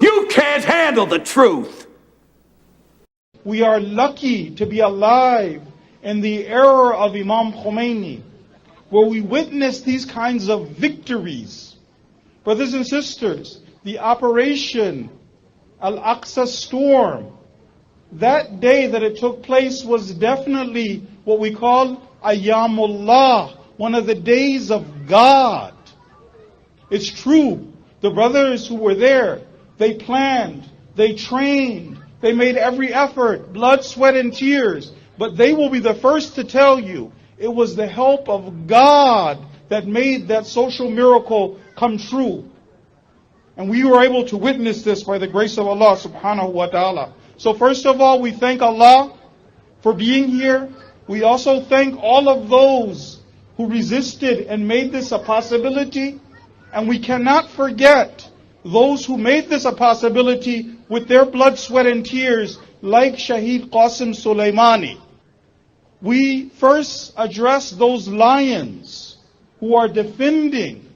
You can't handle the truth. We are lucky to be alive in the era of Imam Khomeini, where we witness these kinds of victories. Brothers and sisters, the Operation Al-Aqsa Storm, that day that it took place was definitely what we call Ayyamullah, one of the days of God. It's true, the brothers who were there, they planned, they trained, they made every effort, blood, sweat, and tears. But they will be the first to tell you it was the help of God that made that social miracle come true. And we were able to witness this by the grace of Allah subhanahu wa ta'ala. So first of all, we thank Allah for being here. We also thank all of those who resisted and made this a possibility. And we cannot forget those who made this a possibility with their blood, sweat, and tears, like Shaheed Qasim Soleimani. We first address those lions who are defending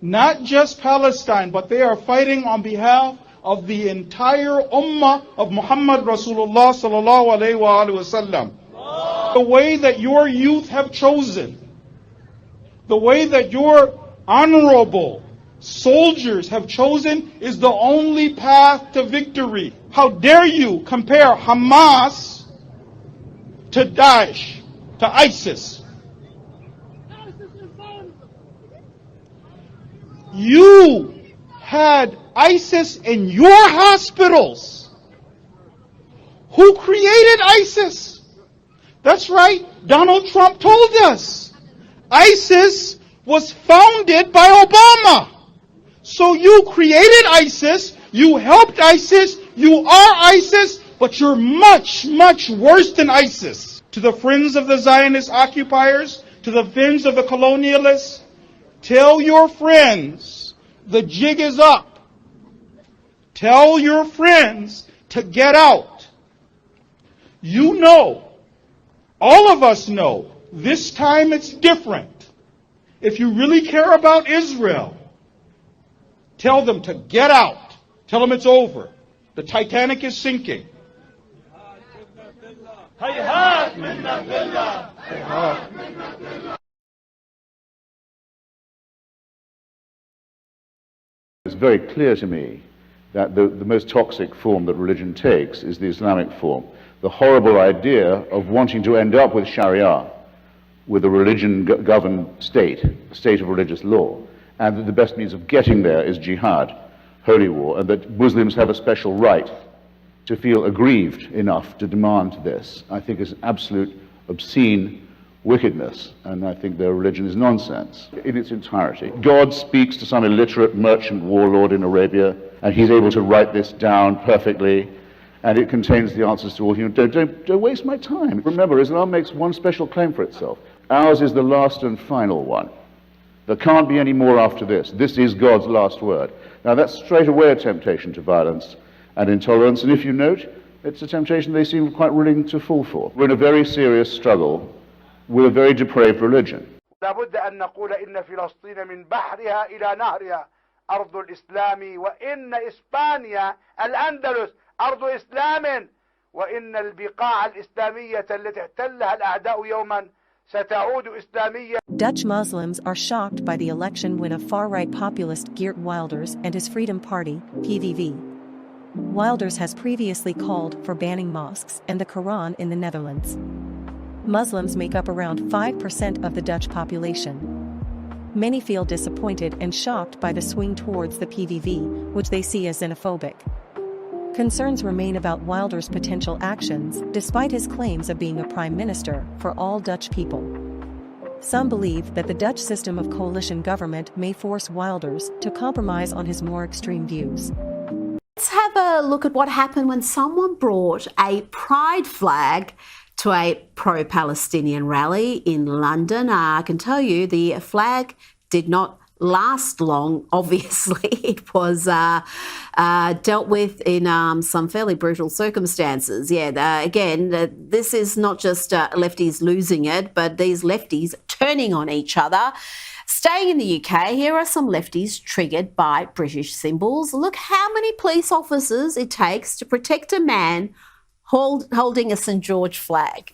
not just Palestine, but they are fighting on behalf of the entire ummah of Muhammad Rasulullah sallallahu alaihi wasallam. The way that your youth have chosen, the way that your honorable soldiers have chosen is the only path to victory. How dare you compare Hamas to Daesh, to ISIS? You had ISIS in your hospitals. Who created ISIS? That's right, Donald Trump told us. ISIS was founded by Obama. So you created ISIS, you helped ISIS, you are ISIS, but you're much, much worse than ISIS. To the friends of the Zionist occupiers, to the friends of the colonialists, tell your friends the jig is up. Tell your friends to get out. You know, all of us know, this time it's different. If you really care about Israel, tell them to get out. Tell them it's over. The Titanic is sinking. It's very clear to me that the most toxic form that religion takes is the Islamic form. The horrible idea of wanting to end up with Sharia, with a religion-governed state, a state of religious law, and that the best means of getting there is jihad, holy war, and that Muslims have a special right to feel aggrieved enough to demand this, I think is absolute obscene wickedness, and I think their religion is nonsense in its entirety. God speaks to some illiterate merchant warlord in Arabia, and he's able to write this down perfectly, and it contains the answers to all human. Don't waste my time. Remember, Islam makes one special claim for itself. Ours is the last and final one. There can't be any more after this. This is God's last word. Now that's straight away a temptation to violence and intolerance, and if you note, it's a temptation they seem quite willing to fall for. We're in a very serious struggle with a very depraved religion. لابد أن نقول إن فلسطين من بحرها إلى نهرها أرض الإسلام وإن إسبانيا الأندلس أرض إسلام وإن البقاع الإسلامية التي احتلها الأعداء يوما ستعود إسلامية. Dutch Muslims are shocked by the election win of far-right populist Geert Wilders and his Freedom Party, PVV. Wilders has previously called for banning mosques and the Quran in the Netherlands. Muslims make up around 5% of the Dutch population. Many feel disappointed and shocked by the swing towards the PVV, which they see as xenophobic. Concerns remain about Wilders' potential actions, despite his claims of being a prime minister for all Dutch people. Some believe that the Dutch system of coalition government may force Wilders to compromise on his more extreme views. Let's have a look at what happened when someone brought a pride flag to a pro-Palestinian rally in London. I can tell you the flag did not last long, obviously. It was dealt with in some fairly brutal circumstances. Again, this is not just lefties losing it, but these lefties turning on each other. Staying in the UK, here are some lefties triggered by British symbols. Look how many police officers it takes to protect a man holding a St George flag.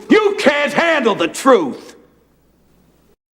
You can't handle the truth.